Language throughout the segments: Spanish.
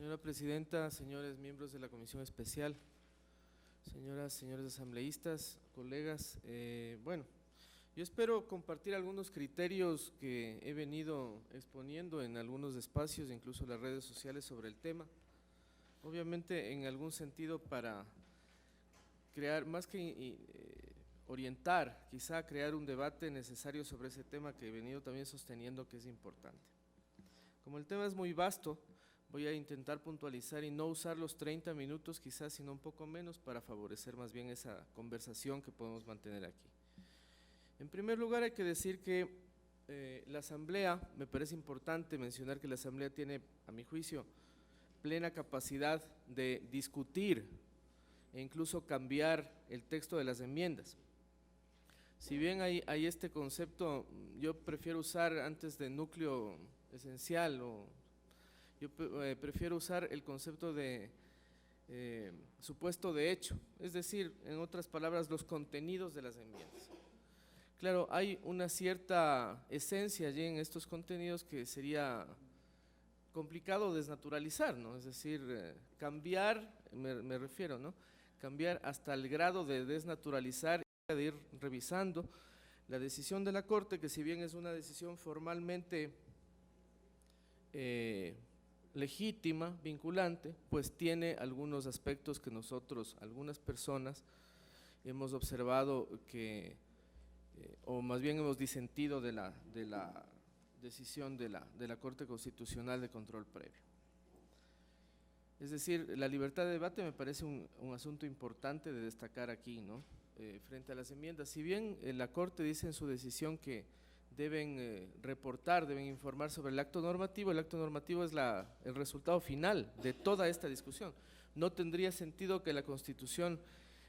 Señora Presidenta, señores miembros de la Comisión Especial, señoras, señores asambleístas, colegas, bueno, yo espero compartir algunos criterios que he venido exponiendo en algunos espacios, incluso en las redes sociales, sobre el tema. Obviamente, en algún sentido para crear, más que orientar, quizá crear un debate necesario sobre ese tema que he venido también sosteniendo que es importante. Como el tema es muy vasto, voy a intentar puntualizar y no usar los 30 minutos quizás, sino un poco menos para favorecer más bien esa conversación que podemos mantener aquí. En primer lugar hay que decir que la Asamblea, me parece importante mencionar que la Asamblea tiene, a mi juicio, plena capacidad de discutir e incluso cambiar el texto de las enmiendas. Si bien hay este concepto, yo prefiero usar antes de núcleo esencial yo prefiero usar el concepto de supuesto de hecho, es decir, en otras palabras, los contenidos de las enmiendas. Claro, hay una cierta esencia allí en estos contenidos que sería complicado desnaturalizar, ¿no? Es decir, cambiar, me refiero, ¿no? Cambiar hasta el grado de desnaturalizar, de ir revisando la decisión de la Corte, que si bien es una decisión formalmente legítima, vinculante, pues tiene algunos aspectos que nosotros, algunas personas, hemos observado que, o más bien hemos disentido de la decisión de la Corte Constitucional de Control Previo. Es decir, la libertad de debate me parece un asunto importante de destacar aquí, ¿no? Frente a las enmiendas. Si bien la Corte dice en su decisión que deben reportar, deben informar sobre el acto normativo es el resultado final de toda esta discusión. No tendría sentido que la Constitución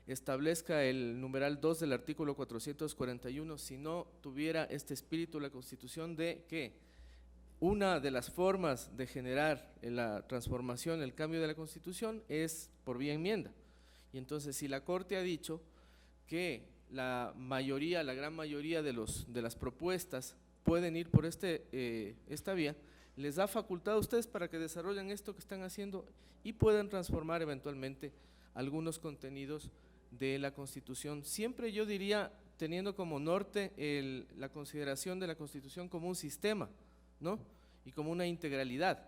establezca el numeral 2 del artículo 441 si no tuviera este espíritu la Constitución de que una de las formas de generar la transformación, el cambio de la Constitución es por vía enmienda. Y entonces si la Corte ha dicho que la gran mayoría de las propuestas pueden ir por esta vía, les da facultad a ustedes para que desarrollen esto que están haciendo y puedan transformar eventualmente algunos contenidos de la Constitución. Siempre yo diría, teniendo como norte la consideración de la Constitución como un sistema, ¿no? Y como una integralidad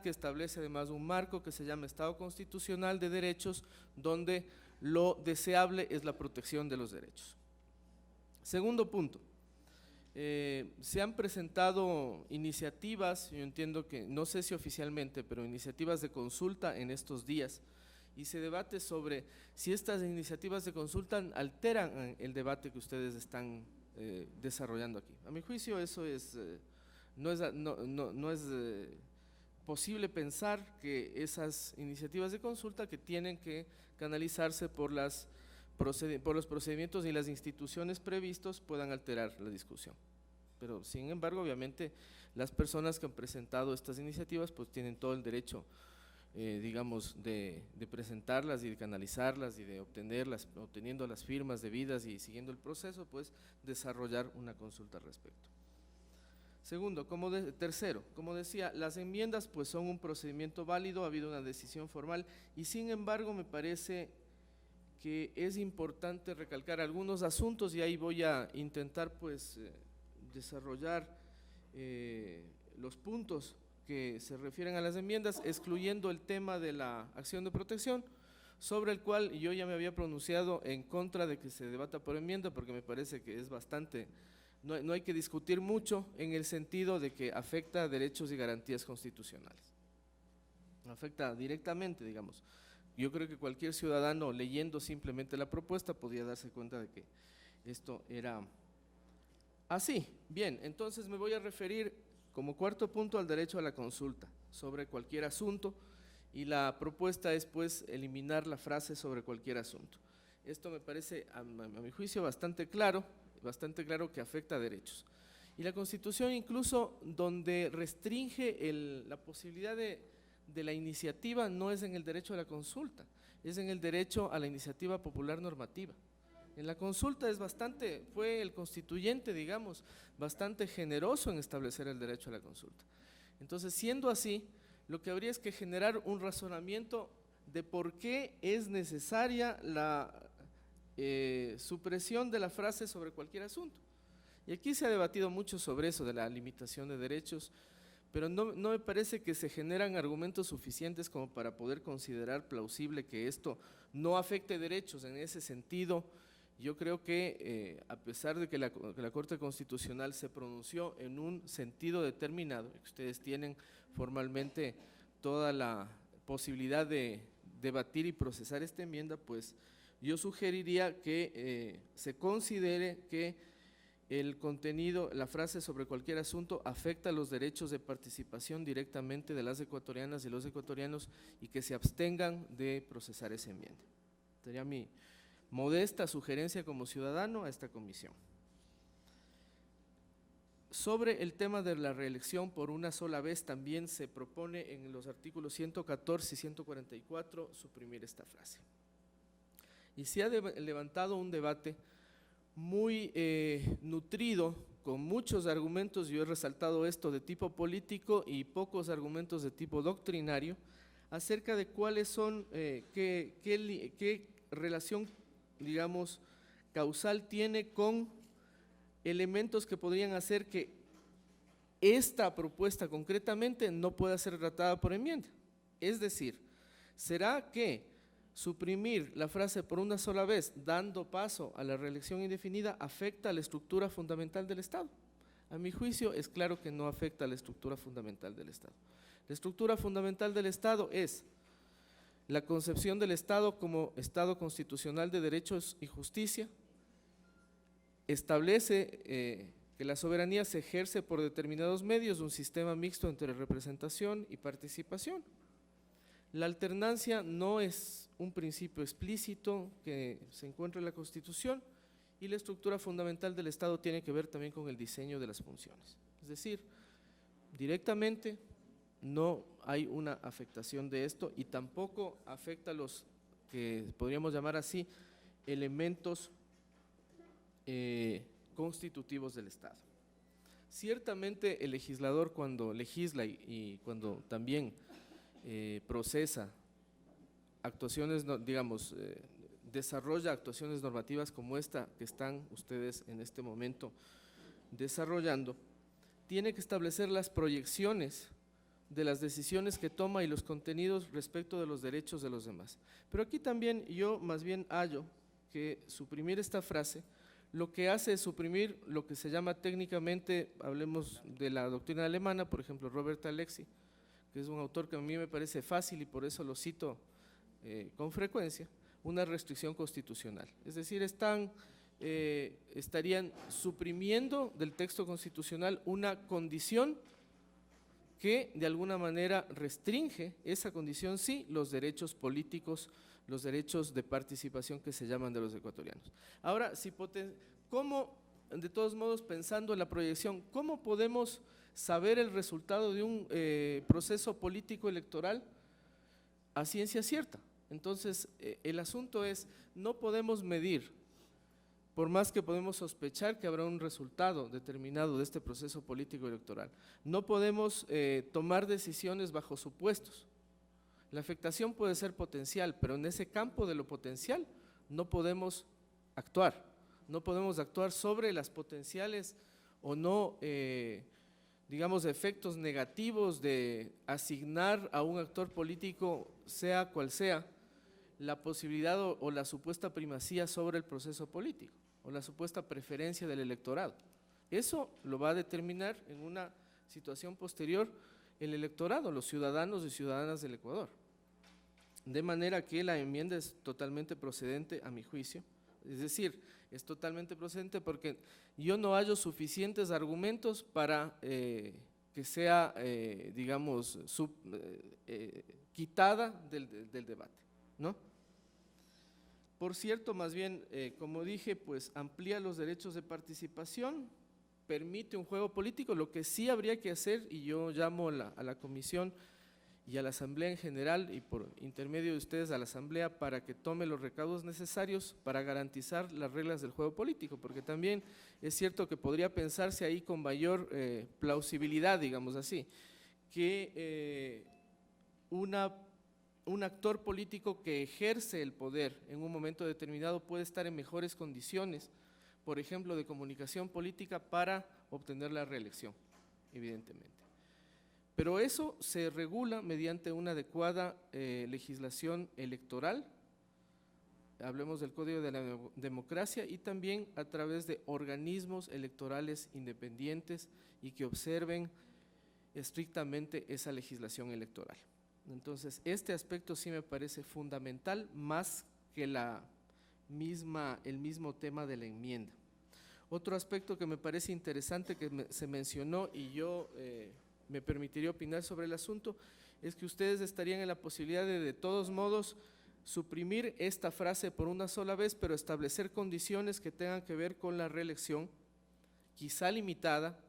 que establece además un marco que se llama Estado Constitucional de Derechos, donde lo deseable es la protección de los derechos. Segundo punto, se han presentado iniciativas, yo entiendo que, no sé si oficialmente, pero iniciativas de consulta en estos días, y se debate sobre si estas iniciativas de consulta alteran el debate que ustedes están desarrollando aquí. A mi juicio eso no es posible pensar que esas iniciativas de consulta que tienen que canalizarse por los procedimientos y las instituciones previstos puedan alterar la discusión. Pero sin embargo, obviamente, las personas que han presentado estas iniciativas pues tienen todo el derecho digamos, de presentarlas y de canalizarlas y de obteniendo las firmas debidas y siguiendo el proceso, pues desarrollar una consulta al respecto. Segundo, tercero, como decía, las enmiendas pues son un procedimiento válido, ha habido una decisión formal y sin embargo me parece que es importante recalcar algunos asuntos y ahí voy a intentar pues desarrollar los puntos que se refieren a las enmiendas, excluyendo el tema de la acción de protección, sobre el cual yo ya me había pronunciado en contra de que se debata por enmienda, porque me parece que es bastante, no hay que discutir mucho en el sentido de que afecta a derechos y garantías constitucionales. Afecta directamente, digamos. Yo creo que cualquier ciudadano leyendo simplemente la propuesta podría darse cuenta de que esto era así. Bien, entonces me voy a referir como cuarto punto al derecho a la consulta sobre cualquier asunto y la propuesta es pues eliminar la frase sobre cualquier asunto. Esto me parece a mi juicio bastante claro que afecta a derechos. Y la Constitución incluso donde restringe la posibilidad de la iniciativa no es en el derecho a la consulta, es en el derecho a la iniciativa popular normativa. En la consulta fue el constituyente, digamos, bastante generoso en establecer el derecho a la consulta. Entonces, siendo así, lo que habría es que generar un razonamiento de por qué es necesaria la supresión de la frase sobre cualquier asunto. Y aquí se ha debatido mucho sobre eso de la limitación de derechos, pero no me parece que se generan argumentos suficientes como para poder considerar plausible que esto no afecte derechos. En ese sentido, yo creo que a pesar de que la Corte Constitucional se pronunció en un sentido determinado, que ustedes tienen formalmente toda la posibilidad de debatir y procesar esta enmienda, pues yo sugeriría que se considere que el contenido, la frase sobre cualquier asunto afecta los derechos de participación directamente de las ecuatorianas y los ecuatorianos y que se abstengan de procesar esa enmienda. Sería mi modesta sugerencia como ciudadano a esta comisión. Sobre el tema de la reelección por una sola vez, también se propone en los artículos 114 y 144 suprimir esta frase. Y se ha levantado un debate muy nutrido, con muchos argumentos, yo he resaltado esto de tipo político y pocos argumentos de tipo doctrinario, acerca de cuáles son, qué relación, digamos, causal tiene con elementos que podrían hacer que esta propuesta concretamente no pueda ser tratada por enmienda. Es decir, ¿será que suprimir la frase por una sola vez, dando paso a la reelección indefinida, afecta a la estructura fundamental del Estado? A mi juicio es claro que no afecta a la estructura fundamental del Estado. La estructura fundamental del Estado es la concepción del Estado como Estado constitucional de derechos y justicia, establece que la soberanía se ejerce por determinados medios, un sistema mixto entre representación y participación. La alternancia no es un principio explícito que se encuentra en la Constitución y la estructura fundamental del Estado tiene que ver también con el diseño de las funciones. Es decir, directamente no hay una afectación de esto y tampoco afecta a los que podríamos llamar así elementos constitutivos del Estado. Ciertamente el legislador cuando legisla y cuando también procesa actuaciones, digamos, desarrolla actuaciones normativas como esta que están ustedes en este momento desarrollando, tiene que establecer las proyecciones de las decisiones que toma y los contenidos respecto de los derechos de los demás. Pero aquí también yo más bien hallo que suprimir esta frase lo que hace es suprimir lo que se llama técnicamente, hablemos de la doctrina alemana, por ejemplo, Robert Alexy, que es un autor que a mí me parece fácil y por eso lo cito con frecuencia, una restricción constitucional. Es decir, estarían suprimiendo del texto constitucional una condición que de alguna manera restringe, esa condición sí, los derechos políticos, los derechos de participación que se llaman de los ecuatorianos. Ahora, ¿cómo, de todos modos, pensando en la proyección, cómo podemos saber el resultado de un proceso político electoral a ciencia cierta? Entonces, el asunto es, no podemos medir, por más que podemos sospechar que habrá un resultado determinado de este proceso político electoral, no podemos tomar decisiones bajo supuestos. La afectación puede ser potencial, pero en ese campo de lo potencial no podemos actuar. No podemos actuar sobre las potenciales o no, digamos, efectos negativos de asignar a un actor político, sea cual sea, la posibilidad o la supuesta primacía sobre el proceso político o la supuesta preferencia del electorado. Eso lo va a determinar en una situación posterior el electorado, los ciudadanos y ciudadanas del Ecuador. De manera que la enmienda es totalmente procedente a mi juicio, es decir, es totalmente procedente porque yo no hallo suficientes argumentos para que sea, digamos, quitada del debate, ¿no? Por cierto, más bien, como dije, pues amplía los derechos de participación, permite un juego político. Lo que sí habría que hacer, y yo llamo a la comisión y a la asamblea en general, y por intermedio de ustedes a la asamblea, para que tome los recaudos necesarios para garantizar las reglas del juego político, porque también es cierto que podría pensarse ahí con mayor plausibilidad, digamos así, que un actor político que ejerce el poder en un momento determinado puede estar en mejores condiciones, por ejemplo, de comunicación política para obtener la reelección, evidentemente. Pero eso se regula mediante una adecuada legislación electoral, hablemos del Código de la Democracia, y también a través de organismos electorales independientes y que observen estrictamente esa legislación electoral. Entonces, este aspecto sí me parece fundamental, más que el mismo tema de la enmienda. Otro aspecto que me parece interesante que se mencionó y yo me permitiría opinar sobre el asunto, es que ustedes estarían en la posibilidad de todos modos, suprimir esta frase por una sola vez, pero establecer condiciones que tengan que ver con la reelección, quizá limitada,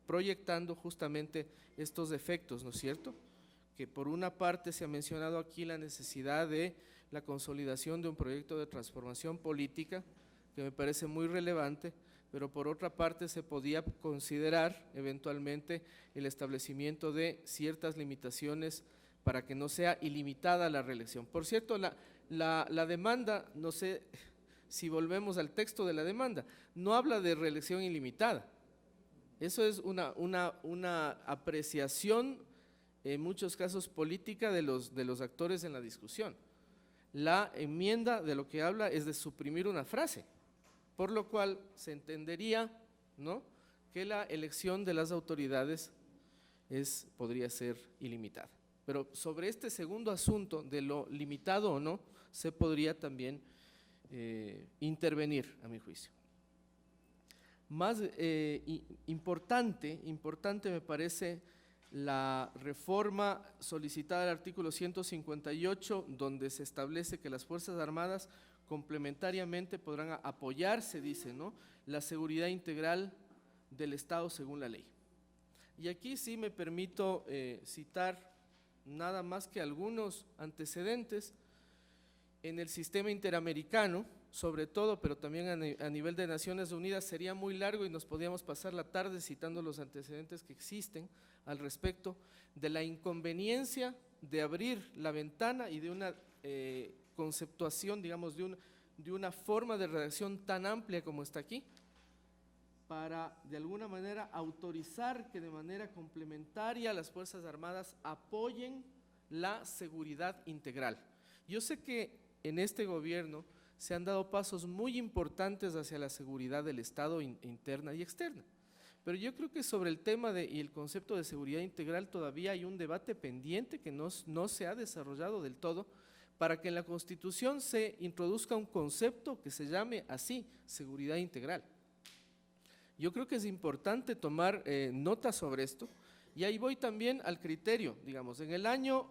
proyectando justamente estos efectos, ¿no es cierto? Que por una parte se ha mencionado aquí la necesidad de la consolidación de un proyecto de transformación política, que me parece muy relevante, pero por otra parte se podía considerar eventualmente el establecimiento de ciertas limitaciones para que no sea ilimitada la reelección. Por cierto, la demanda, no sé si volvemos al texto de la demanda, no habla de reelección ilimitada. Eso es una apreciación, en muchos casos política, de los actores en la discusión. La enmienda de lo que habla es de suprimir una frase, por lo cual se entendería, ¿no?, que la elección de las autoridades podría ser ilimitada. Pero sobre este segundo asunto de lo limitado o no, se podría también intervenir, a mi juicio. Más importante me parece la reforma solicitada al artículo 158, donde se establece que las Fuerzas Armadas complementariamente podrán apoyar, se dice, ¿no?, la seguridad integral del Estado según la ley. Y aquí sí me permito citar nada más que algunos antecedentes en el sistema interamericano, sobre todo, pero también a nivel de Naciones Unidas. Sería muy largo y nos podíamos pasar la tarde citando los antecedentes que existen al respecto de la inconveniencia de abrir la ventana y de una conceptuación, digamos, de una forma de redacción tan amplia como está aquí, para de alguna manera autorizar que de manera complementaria las Fuerzas Armadas apoyen la seguridad integral. Yo sé que en este gobierno se han dado pasos muy importantes hacia la seguridad del Estado interna y externa, pero yo creo que sobre el tema y el concepto de seguridad integral todavía hay un debate pendiente que no se ha desarrollado del todo, para que en la Constitución se introduzca un concepto que se llame así, seguridad integral. Yo creo que es importante tomar nota sobre esto, y ahí voy también al criterio, digamos, en el año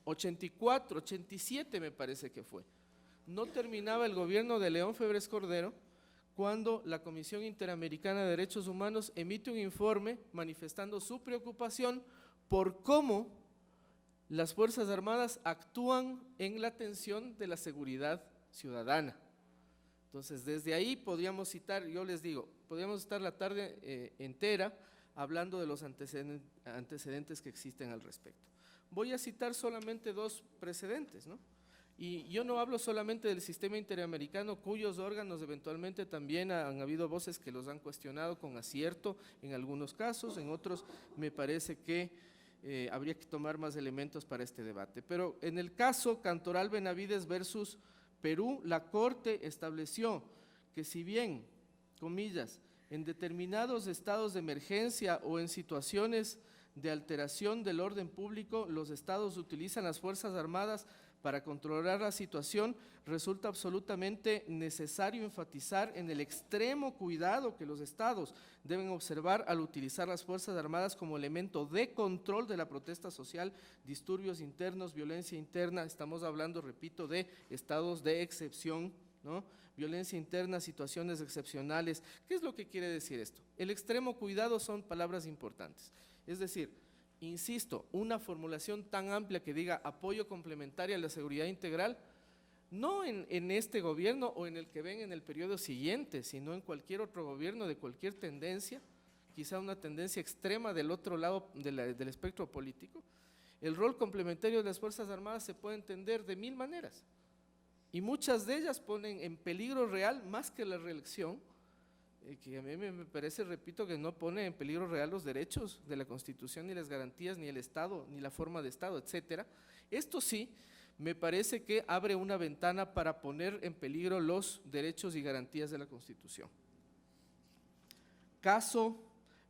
84, 87 me parece que fue, no terminaba el gobierno de León Febres Cordero cuando la Comisión Interamericana de Derechos Humanos emite un informe manifestando su preocupación por cómo las Fuerzas Armadas actúan en la atención de la seguridad ciudadana. Entonces, desde ahí podríamos citar, yo les digo, podríamos estar la tarde entera hablando de los antecedentes que existen al respecto. Voy a citar solamente dos precedentes, ¿no? Y yo no hablo solamente del sistema interamericano, cuyos órganos eventualmente también han habido voces que los han cuestionado con acierto en algunos casos, en otros me parece que habría que tomar más elementos para este debate. Pero en el caso Cantoral Benavides versus Perú, la Corte estableció que si bien, comillas, en determinados estados de emergencia o en situaciones de alteración del orden público, los estados utilizan las Fuerzas Armadas para controlar la situación, resulta absolutamente necesario enfatizar en el extremo cuidado que los estados deben observar al utilizar las Fuerzas Armadas como elemento de control de la protesta social, disturbios internos, violencia interna. Estamos hablando, repito, de estados de excepción, ¿no? Violencia interna, situaciones excepcionales. ¿Qué es lo que quiere decir esto? El extremo cuidado son palabras importantes, es decir, insisto, una formulación tan amplia que diga apoyo complementario a la seguridad integral, no en este gobierno o en el que ven en el periodo siguiente, sino en cualquier otro gobierno de cualquier tendencia, quizá una tendencia extrema del otro lado del espectro político, el rol complementario de las Fuerzas Armadas se puede entender de mil maneras, y muchas de ellas ponen en peligro real más que la reelección, que a mí me parece, repito, que no pone en peligro real los derechos de la Constitución, ni las garantías, ni el Estado, ni la forma de Estado, etcétera. Esto sí, me parece que abre una ventana para poner en peligro los derechos y garantías de la Constitución.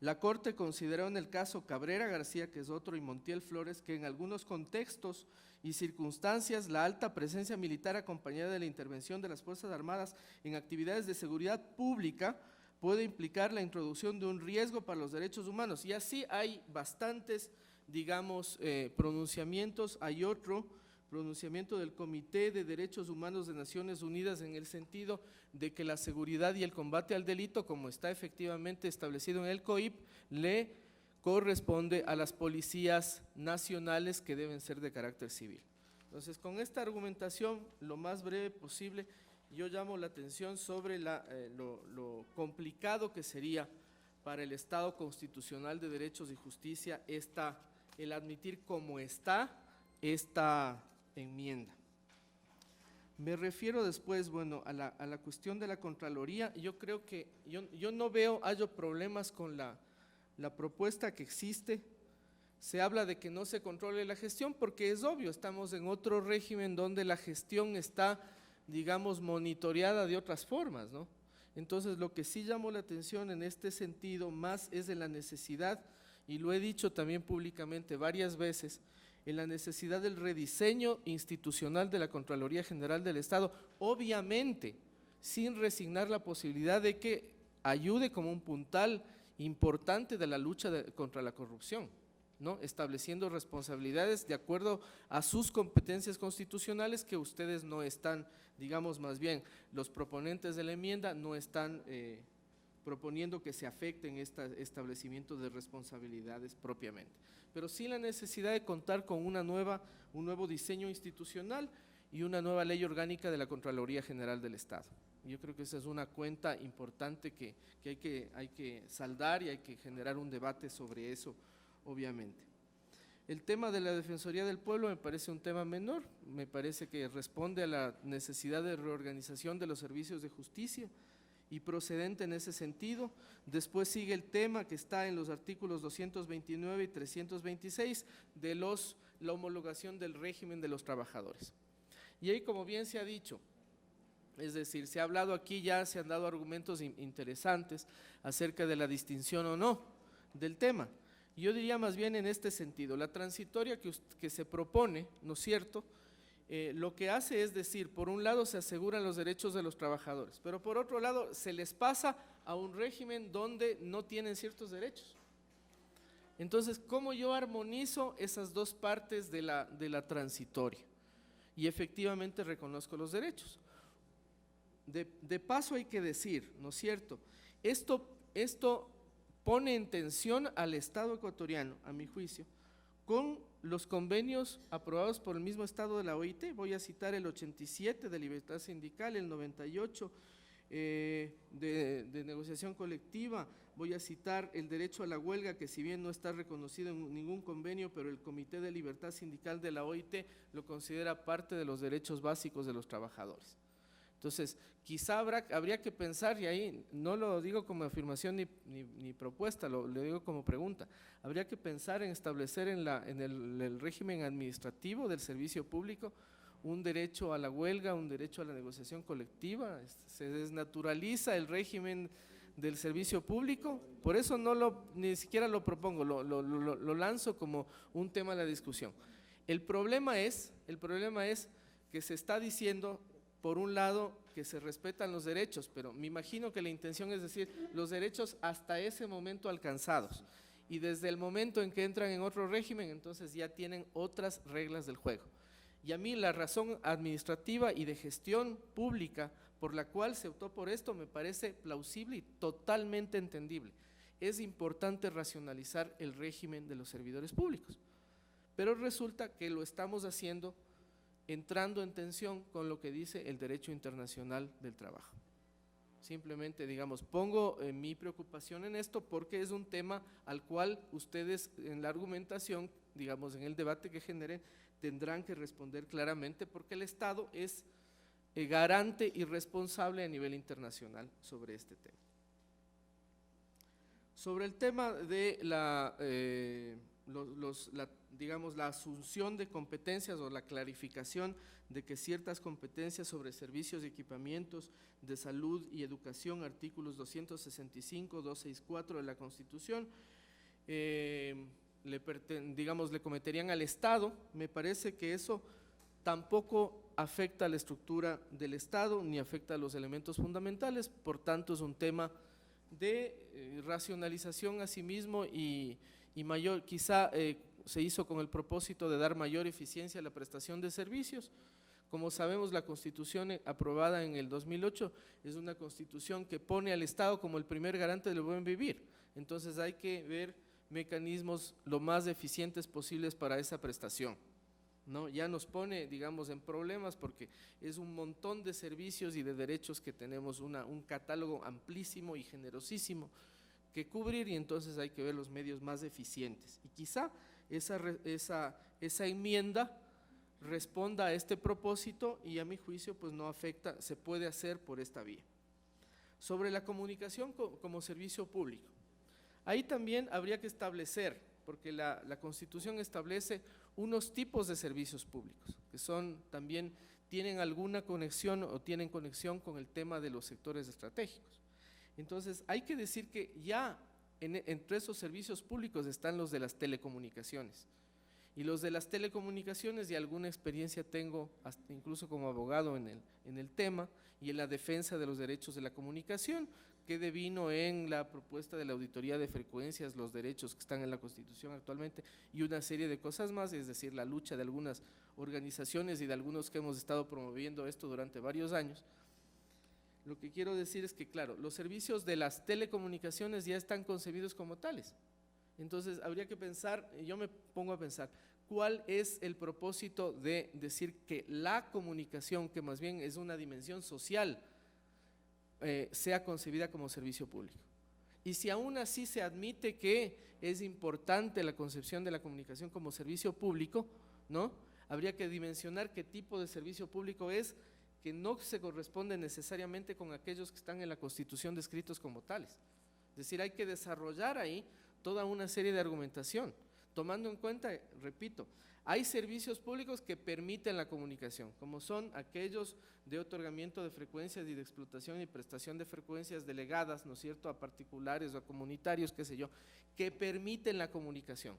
La Corte consideró en el caso Cabrera García, que es otro, y Montiel Flores, que en algunos contextos y circunstancias la alta presencia militar acompañada de la intervención de las Fuerzas Armadas en actividades de seguridad pública puede implicar la introducción de un riesgo para los derechos humanos. Y así hay bastantes, digamos, pronunciamientos. Hay otro pronunciamiento del Comité de Derechos Humanos de Naciones Unidas en el sentido de que la seguridad y el combate al delito, como está efectivamente establecido en el COIP, le corresponde a las policías nacionales, que deben ser de carácter civil. Entonces, con esta argumentación, lo más breve posible, yo llamo la atención sobre lo complicado que sería para el Estado constitucional de derechos y justicia el admitir como está esta enmienda. Me refiero después, bueno, a la cuestión de la Contraloría. Yo creo que yo no hallo problemas con la propuesta que existe. Se habla de que no se controle la gestión porque es obvio, estamos en otro régimen donde la gestión está, digamos, monitoreada de otras formas, ¿no? Entonces, lo que sí llamó la atención en este sentido más es de la necesidad, y lo he dicho también públicamente varias veces, en la necesidad del rediseño institucional de la Contraloría General del Estado, obviamente sin resignar la posibilidad de que ayude como un puntal importante de la lucha contra la corrupción, ¿no? Estableciendo responsabilidades de acuerdo a sus competencias constitucionales, que ustedes no están, digamos, más bien los proponentes de la enmienda no están proponiendo que se afecten este establecimiento de responsabilidades propiamente, pero sí la necesidad de contar con un nuevo diseño institucional y una nueva ley orgánica de la Contraloría General del Estado. Yo creo que esa es una cuenta importante que hay que saldar, y hay que generar un debate sobre eso, obviamente. El tema de la Defensoría del Pueblo me parece un tema menor, me parece que responde a la necesidad de reorganización de los servicios de justicia y procedente en ese sentido. Después sigue el tema que está en los artículos 229 y 326 de la homologación del régimen de los trabajadores. Y ahí, como bien se ha dicho, es decir, se ha hablado aquí, ya se han dado argumentos interesantes acerca de la distinción o no del tema. Yo diría más bien en este sentido, la transitoria que se propone, ¿no es cierto?, lo que hace es decir, por un lado se aseguran los derechos de los trabajadores, pero por otro lado se les pasa a un régimen donde no tienen ciertos derechos. Entonces, ¿cómo yo armonizo esas dos partes de la transitoria? Y efectivamente reconozco los derechos. De paso hay que decir, ¿no es cierto?, esto pone en tensión al Estado ecuatoriano, a mi juicio, con los convenios aprobados por el mismo Estado de la OIT. Voy a citar el 87 de libertad sindical, el 98 de negociación colectiva, voy a citar el derecho a la huelga, que si bien no está reconocido en ningún convenio, pero el Comité de Libertad Sindical de la OIT lo considera parte de los derechos básicos de los trabajadores. Entonces, quizá habría que pensar, y ahí no lo digo como afirmación ni propuesta, lo digo como pregunta, habría que pensar en establecer en el régimen administrativo del servicio público un derecho a la huelga, un derecho a la negociación colectiva. Se desnaturaliza el régimen del servicio público, por eso ni siquiera lo propongo, lo lanzo como un tema de la discusión. El problema es que se está diciendo, por un lado, que se respetan los derechos, pero me imagino que la intención es decir, los derechos hasta ese momento alcanzados, y desde el momento en que entran en otro régimen, entonces ya tienen otras reglas del juego. Y a mí la razón administrativa y de gestión pública por la cual se optó por esto me parece plausible y totalmente entendible. Es importante racionalizar el régimen de los servidores públicos, pero resulta que lo estamos haciendo entrando en tensión con lo que dice el derecho internacional del trabajo. Simplemente, digamos, pongo mi preocupación en esto porque es un tema al cual ustedes en la argumentación digamos, en el debate que generen, tendrán que responder claramente porque el Estado es garante y responsable a nivel internacional sobre este tema. Sobre el tema de digamos, la asunción de competencias o la clarificación de que ciertas competencias sobre servicios y equipamientos de salud y educación, artículos 265, 264 de la Constitución, digamos, le cometerían al Estado. Me parece que eso tampoco afecta a la estructura del Estado ni afecta a los elementos fundamentales, por tanto es un tema de racionalización a sí mismo y mayor, quizá se hizo con el propósito de dar mayor eficiencia a la prestación de servicios. Como sabemos, la Constitución aprobada en el 2008 es una Constitución que pone al Estado como el primer garante del buen vivir, entonces hay que ver mecanismos lo más eficientes posibles para esa prestación, ¿no? Ya nos pone, digamos, en problemas porque es un montón de servicios y de derechos que tenemos un catálogo amplísimo y generosísimo que cubrir, y entonces hay que ver los medios más eficientes. Y quizá esa enmienda responda a este propósito y a mi juicio pues no afecta, se puede hacer por esta vía. Sobre la comunicación como servicio público, ahí también habría que establecer, porque la Constitución establece unos tipos de servicios públicos que también tienen alguna conexión o tienen conexión con el tema de los sectores estratégicos. Entonces hay que decir que ya entre esos servicios públicos están los de las telecomunicaciones, y los de las telecomunicaciones y alguna experiencia tengo incluso como abogado en el tema y en la defensa de los derechos de la comunicación, que devino en la propuesta de la auditoría de frecuencias, los derechos que están en la Constitución actualmente y una serie de cosas más, es decir, la lucha de algunas organizaciones y de algunos que hemos estado promoviendo esto durante varios años. Lo que quiero decir es que, claro, los servicios de las telecomunicaciones ya están concebidos como tales. Entonces habría que pensar, yo me pongo a pensar, ¿cuál es el propósito de decir que la comunicación, que más bien es una dimensión social, sea concebida como servicio público? Y si aún así se admite que es importante la concepción de la comunicación como servicio público, ¿no? Habría que dimensionar qué tipo de servicio público es, que no se corresponde necesariamente con aquellos que están en la Constitución descritos como tales. Es decir, hay que desarrollar ahí toda una serie de argumentación, tomando en cuenta, repito, hay servicios públicos que permiten la comunicación, como son aquellos de otorgamiento de frecuencias y de explotación y prestación de frecuencias delegadas, ¿no es cierto?, a particulares o a comunitarios, qué sé yo, que permiten la comunicación.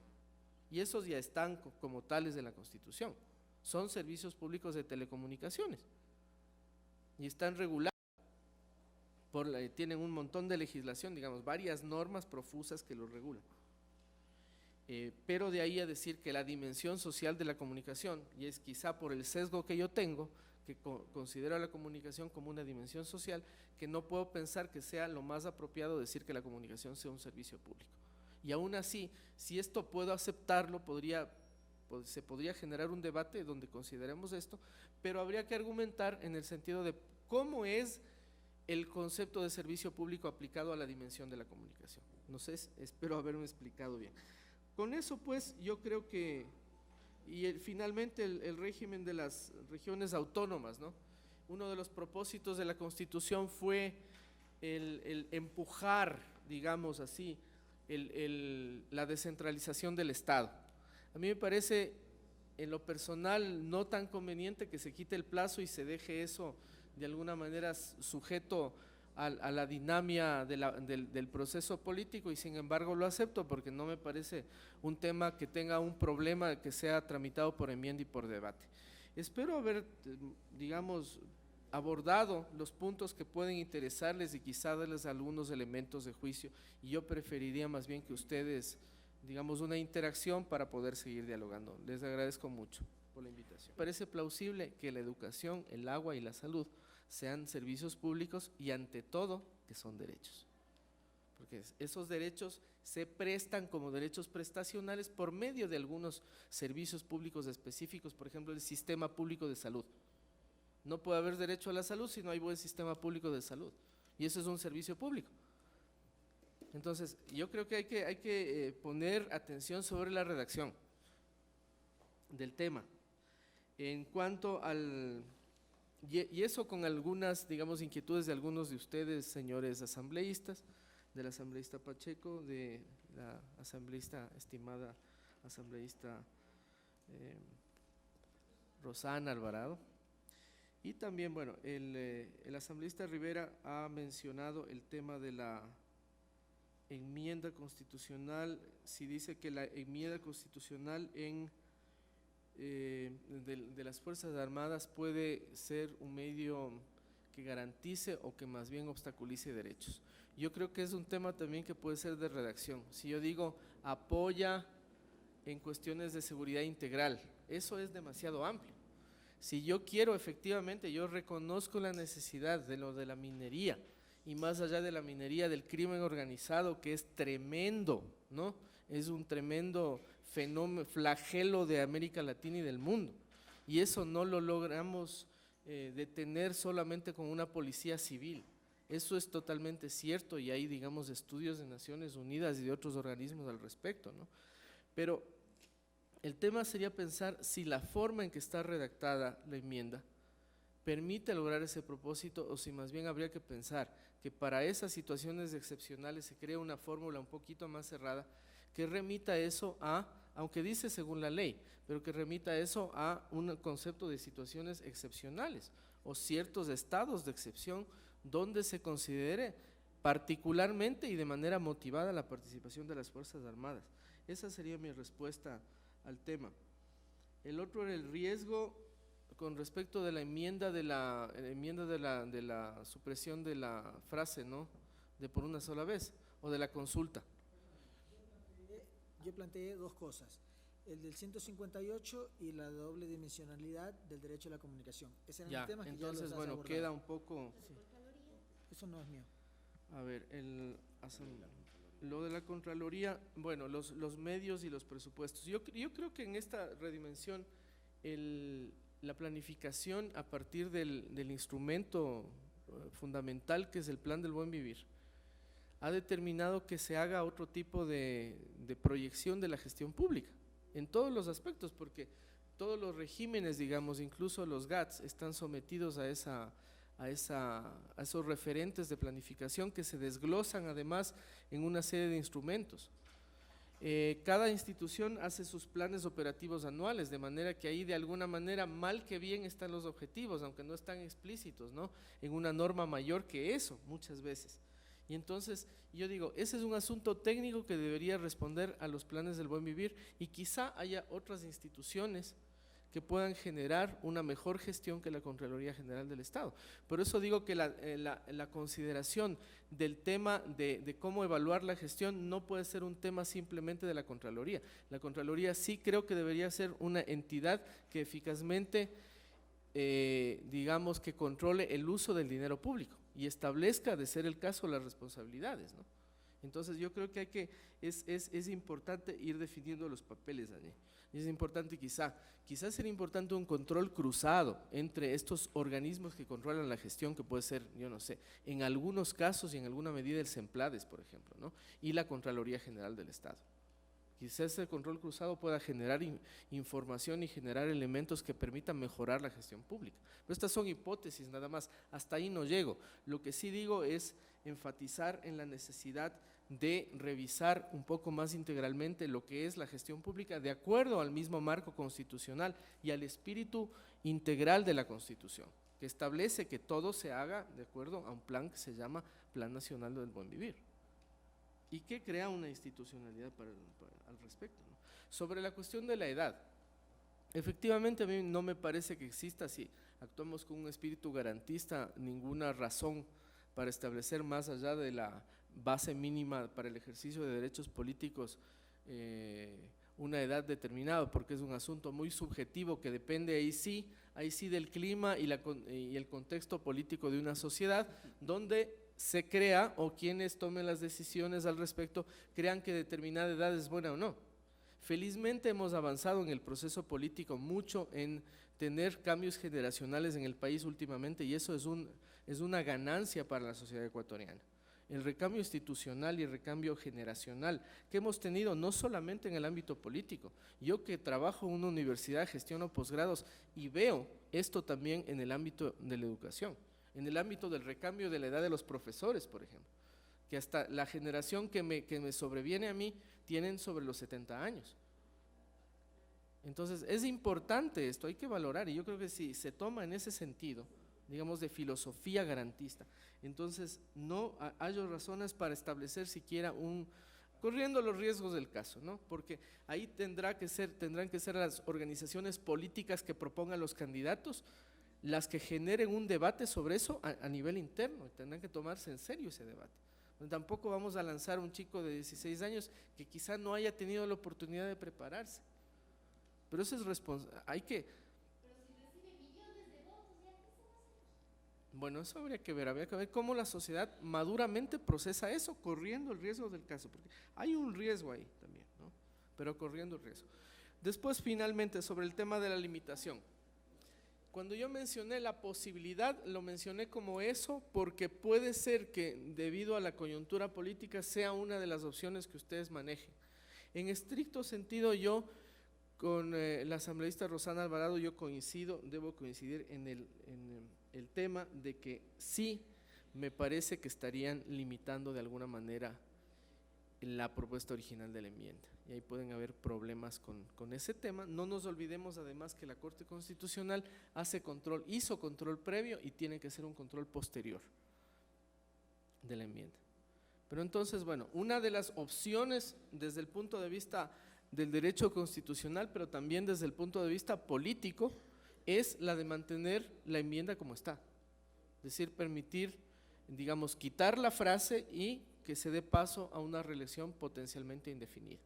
Y esos ya están como tales de la Constitución, son servicios públicos de telecomunicaciones y están regulados. Tienen un montón de legislación, digamos, varias normas profusas que los regulan. Pero de ahí a decir que la dimensión social de la comunicación, y es quizá por el sesgo que yo tengo, que considero a la comunicación como una dimensión social, que no puedo pensar que sea lo más apropiado decir que la comunicación sea un servicio público. Y aún así, si esto puedo aceptarlo, se podría generar un debate donde consideremos esto, pero habría que argumentar en el sentido de cómo es el concepto de servicio público aplicado a la dimensión de la comunicación. No sé, espero haberme explicado bien. Con eso pues yo creo que, finalmente el régimen de las regiones autónomas, ¿no? Uno de los propósitos de la Constitución fue el empujar, digamos así, la descentralización del Estado. A mí me parece en lo personal no tan conveniente que se quite el plazo y se deje eso de alguna manera sujeto a la dinámica del proceso político, y sin embargo lo acepto porque no me parece un tema que tenga un problema que sea tramitado por enmienda y por debate. Espero haber, digamos, abordado los puntos que pueden interesarles y quizá darles algunos elementos de juicio, y yo preferiría más bien que ustedes, digamos, una interacción para poder seguir dialogando. Les agradezco mucho por la invitación. Me parece plausible que la educación, el agua y la salud sean servicios públicos y ante todo que son derechos, porque esos derechos se prestan como derechos prestacionales por medio de algunos servicios públicos específicos, por ejemplo el sistema público de salud. No puede haber derecho a la salud si no hay buen sistema público de salud, y eso es un servicio público. Entonces yo creo que hay que poner atención sobre la redacción. del tema. En cuanto al… Y eso con algunas, digamos, inquietudes de algunos de ustedes, señores asambleístas, del asambleísta Pacheco, de la asambleísta, estimada asambleísta Rosana Alvarado. Y también, bueno, el asambleísta Rivera ha mencionado el tema de la enmienda constitucional. Si dice que la enmienda constitucional de las Fuerzas Armadas puede ser un medio que garantice o que más bien obstaculice derechos. Yo creo que es un tema también que puede ser de redacción. Si yo digo apoya en cuestiones de seguridad integral, eso es demasiado amplio. Si yo quiero efectivamente, yo reconozco la necesidad de lo de la minería, y más allá de la minería, del crimen organizado, que es tremendo, ¿no? Es un tremendo fenómeno, flagelo de América Latina y del mundo, y eso no lo logramos detener solamente con una policía civil. Eso es totalmente cierto, y hay, digamos, estudios de Naciones Unidas y de otros organismos al respecto, ¿no? Pero el tema sería pensar si la forma en que está redactada la enmienda permite lograr ese propósito, o si más bien habría que pensar que para esas situaciones excepcionales se crea una fórmula un poquito más cerrada que remita eso a, aunque dice según la ley, pero que remita eso a un concepto de situaciones excepcionales o ciertos estados de excepción donde se considere particularmente y de manera motivada la participación de las Fuerzas Armadas. Esa sería mi respuesta al tema. El otro era el riesgo con respecto de la enmienda de la supresión de la frase, ¿no? De por una sola vez, o de la consulta. Yo planteé dos cosas, el del 158 y la doble dimensionalidad del derecho a la comunicación. Ese era el tema que entonces, ya los has bueno, abordado. queda un poco… Sí. Eso no es mío. A ver, lo de la Contraloría, bueno, los medios y los presupuestos. Yo creo que en esta redimensión la planificación a partir del instrumento fundamental que es el Plan del Buen Vivir ha determinado que se haga otro tipo de proyección de la gestión pública en todos los aspectos, porque todos los regímenes, digamos, incluso los GATS, están sometidos a esos referentes de planificación que se desglosan además en una serie de instrumentos. Cada institución hace sus planes operativos anuales, de manera que ahí de alguna manera mal que bien están los objetivos, aunque no están explícitos, ¿no? En una norma mayor que eso muchas veces. Y entonces yo digo, ese es un asunto técnico que debería responder a los planes del buen vivir, y quizá haya otras instituciones que puedan generar una mejor gestión que la Contraloría General del Estado. Por eso digo que la consideración del tema de cómo evaluar la gestión no puede ser un tema simplemente de la Contraloría. La Contraloría sí creo que debería ser una entidad que eficazmente, digamos, que controle el uso del dinero público y establezca, de ser el caso, las responsabilidades, ¿no? Entonces yo creo que es importante ir definiendo los papeles allí. Y es importante quizás sería importante un control cruzado entre estos organismos que controlan la gestión, que puede ser, yo no sé, en algunos casos y en alguna medida el CEMPLADES, por ejemplo, ¿no? Y la Contraloría General del Estado. Quizás ese control cruzado pueda generar información y generar elementos que permitan mejorar la gestión pública. Pero estas son hipótesis nada más, hasta ahí no llego. Lo que sí digo es enfatizar en la necesidad de revisar un poco más integralmente lo que es la gestión pública de acuerdo al mismo marco constitucional y al espíritu integral de la Constitución, que establece que todo se haga de acuerdo a un plan que se llama Plan Nacional del Buen Vivir y que crea una institucionalidad al respecto, ¿no? Sobre la cuestión de la edad, efectivamente a mí no me parece que exista, si actuamos con un espíritu garantista, ninguna razón para establecer más allá de la base mínima para el ejercicio de derechos políticos una edad determinada, porque es un asunto muy subjetivo que depende ahí sí del clima y el contexto político de una sociedad donde se crea, o quienes tomen las decisiones al respecto crean que determinada edad es buena o no. Felizmente hemos avanzado en el proceso político mucho en tener cambios generacionales en el país últimamente, y eso es una ganancia para la sociedad ecuatoriana. el recambio institucional y el recambio generacional que hemos tenido no solamente en el ámbito político. Yo que trabajo en una universidad, gestiono posgrados y veo esto también en el ámbito de la educación, en el ámbito del recambio de la edad de los profesores, por ejemplo, que hasta la generación que me sobreviene a mí tienen sobre los 70 años. Entonces es importante esto, hay que valorar, y yo creo que si se toma en ese sentido, digamos de filosofía garantista, entonces no hay razones para establecer siquiera corriendo los riesgos del caso, ¿no? Porque ahí tendrán que ser las organizaciones políticas que propongan los candidatos las que generen un debate sobre eso a nivel interno, y tendrán que tomarse en serio ese debate. Tampoco vamos a lanzar a un chico de 16 años que quizá no haya tenido la oportunidad de prepararse. Pero eso es responsable, hay que… Pero si recibe millones de votos, ¿ya qué se va a hacer? Bueno, eso habría que ver cómo la sociedad maduramente procesa eso, corriendo el riesgo del caso, porque hay un riesgo ahí también, ¿no? Pero corriendo el riesgo. Después, finalmente, sobre el tema de la limitación. Cuando yo mencioné la posibilidad, lo mencioné como eso porque puede ser que debido a la coyuntura política sea una de las opciones que ustedes manejen. En estricto sentido, yo con la asambleísta Rosana Alvarado, yo debo coincidir en el tema de que sí me parece que estarían limitando de alguna manera la propuesta original de la enmienda, y ahí pueden haber problemas con ese tema. No nos olvidemos además que la Corte Constitucional hizo control previo y tiene que ser un control posterior de la enmienda. Pero entonces, bueno, una de las opciones desde el punto de vista del derecho constitucional, pero también desde el punto de vista político, es la de mantener la enmienda como está, es decir, permitir, digamos, quitar la frase y que se dé paso a una reelección potencialmente indefinida.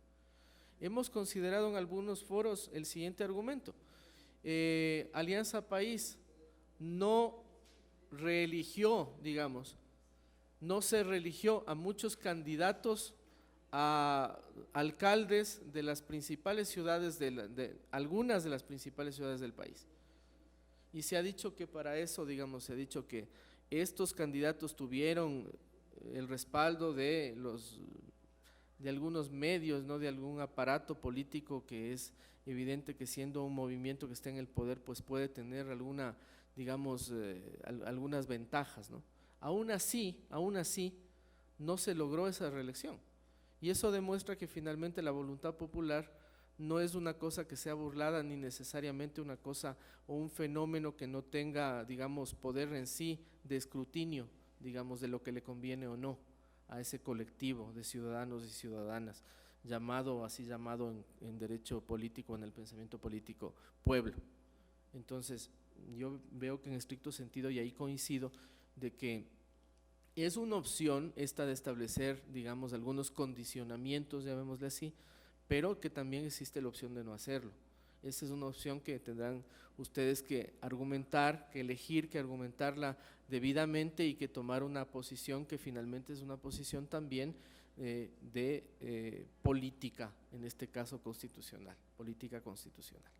Hemos considerado en algunos foros el siguiente argumento: Alianza País no reeligió, digamos, no se reeligió a muchos candidatos a alcaldes de las principales ciudades, algunas de las principales ciudades del país. Y se ha dicho que para eso, digamos, se ha dicho que estos candidatos tuvieron el respaldo de algunos medios, ¿no? De algún aparato político que es evidente que siendo un movimiento que está en el poder, pues puede tener digamos, algunas ventajas, ¿no? Aún así, no se logró esa reelección. Y eso demuestra que finalmente la voluntad popular no es una cosa que sea burlada, ni necesariamente una cosa o un fenómeno que no tenga, digamos, poder en sí de escrutinio, digamos, de lo que le conviene o no a ese colectivo de ciudadanos y ciudadanas, así llamado en derecho político, en el pensamiento político, pueblo. Entonces, yo veo que en estricto sentido, y ahí coincido, de que es una opción esta de establecer, digamos, algunos condicionamientos, llamémosle así, pero que también existe la opción de no hacerlo. Esa es una opción que tendrán ustedes que argumentar, que elegir, que argumentarla debidamente y que tomar una posición que finalmente es una posición también de política, en este caso constitucional, política constitucional.